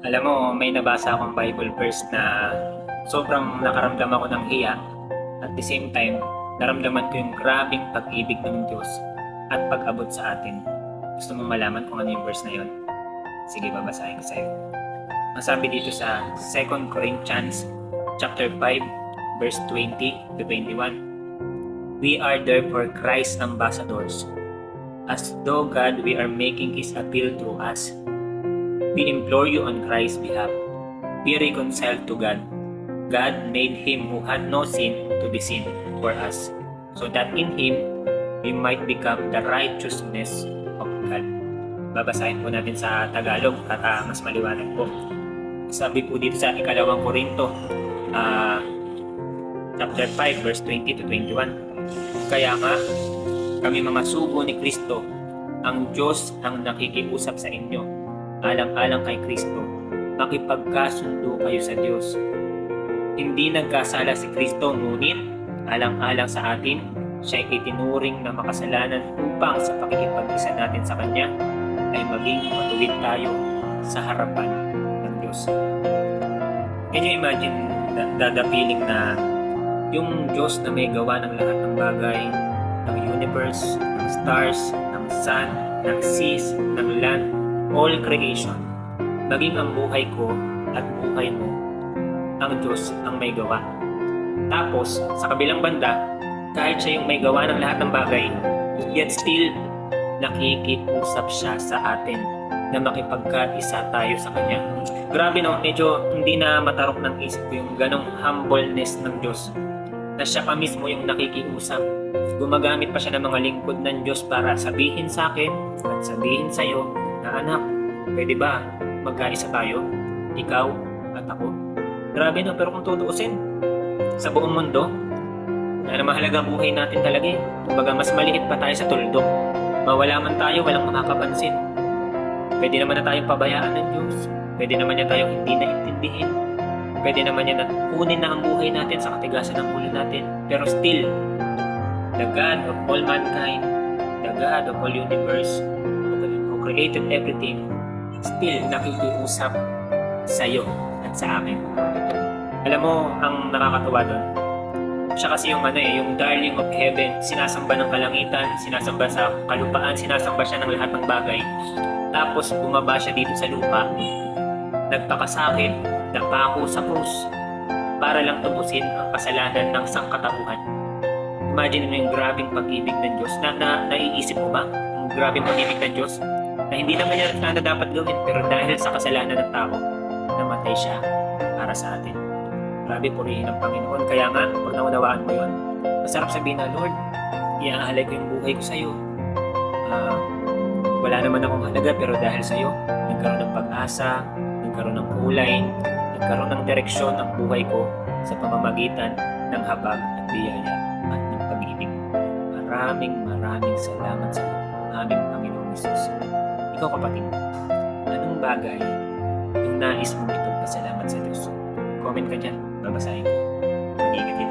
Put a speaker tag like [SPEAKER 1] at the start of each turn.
[SPEAKER 1] Alam mo, may nabasa akong Bible verse na sobrang nakaramdam ako ng hiya. At the same time, naramdaman ko yung grabing pag-ibig ng Diyos at pag-abot sa atin. Gusto mo malaman kung ano yung verse na yun? Sige, babasahin ko sa'yo. Ang sabi dito sa 2 Corinthians chapter 5, verse 20 to 21. We are therefore Christ's ambassadors, as though God we are making His appeal through us. We implore you on Christ's behalf, be reconciled to God. God made Him who had no sin to be sin for us, so that in Him we might become the righteousness of God. Babasahin po natin sa Tagalog at mas maliwanag po. Sabi po dito sa ikalawang Korinto, chapter 5, verse 20 to 21. Kaya nga, kami mga sugo ni Kristo, ang Diyos ang nakikiusap sa inyo, alang-alang kay Kristo, makipagkasundo kayo sa Diyos. Hindi nagkasala si Kristo, ngunit alang-alang sa atin, siya ay itinuring na makasalanan upang sa pakikipag-isa natin sa Kanya ay maging matuwid tayo sa harapan ng Diyos. Can you imagine the feeling na yung Diyos na may gawa ng lahat ng bagay, ng universe, ng stars, ng sun, ng seas, ng land, all creation, maging ang buhay ko at buhay mo, ang Diyos ang may gawa. Tapos, sa kabilang banda, kahit siya yung may gawa ng lahat ng bagay, yet still, nakikiusap siya sa atin na makipagkaisa tayo sa Kanya. Grabe no, medyo hindi na matarok ng isip ko yung ganong humbleness ng Diyos, na siya pa mismo yung nakikiusap. Gumagamit pa siya ng mga lingkod ng Diyos para sabihin sa akin at sabihin sa iyo na, anak, pwede ba magkaisa tayo? Ikaw at ako. Grabe no, pero kung tutuusin, sa buong mundo, na mahalaga buhay natin talaga eh. Kumbaga mas maliit pa tayo sa tuldok. Mawala man tayo, walang makakapansin. Pwede naman na tayong pabayaan ng Diyos. Pwede naman niya tayong hindi naintindihin. Pwede naman niya na kunin na ang buhay natin sa katigasan ng ulo natin. Pero still, the God of all mankind, the God of all universe, who created everything, still nakikiusap sa iyo at sa akin. Alam mo, ang nakakatuwa doon, siya kasi yung yung darling of heaven, sinasamba ng kalangitan, sinasamba sa kalupaan, sinasamba siya ng lahat ng bagay. Tapos bumaba siya dito sa lupa, nagpakasakit, napako sa krus, para lang tubusin ang kasalanan ng sangkatauhan. Imagine mo yung grabing pag-ibig ng Diyos. Naiisip mo ba yung grabing pag-ibig ng Diyos? Na hindi naman yan sana dapat gawin, pero dahil sa kasalanan ng tao, namatay siya para sa atin. Grabe, purihin ang Panginoon. Kaya nga, pag naunawaan mo yun, masarap sabihin na, Lord, iaalay ko yung buhay ko sa'yo. Wala naman akong halaga, pero dahil sa'yo, nagkaroon ng pag-asa, nagkaroon ng kulay, nagkaroon ng direksyon ng buhay ko sa pamamagitan ng habag at biyaya at ng pag-ibig. Maraming salamat sa iyo, aming Panginoong Jesus. Ikaw kapatid, anong bagay yung nais mong ipagpasalamat sa Diyos? Comment ka dyan, babasahin ko. Mag-ingat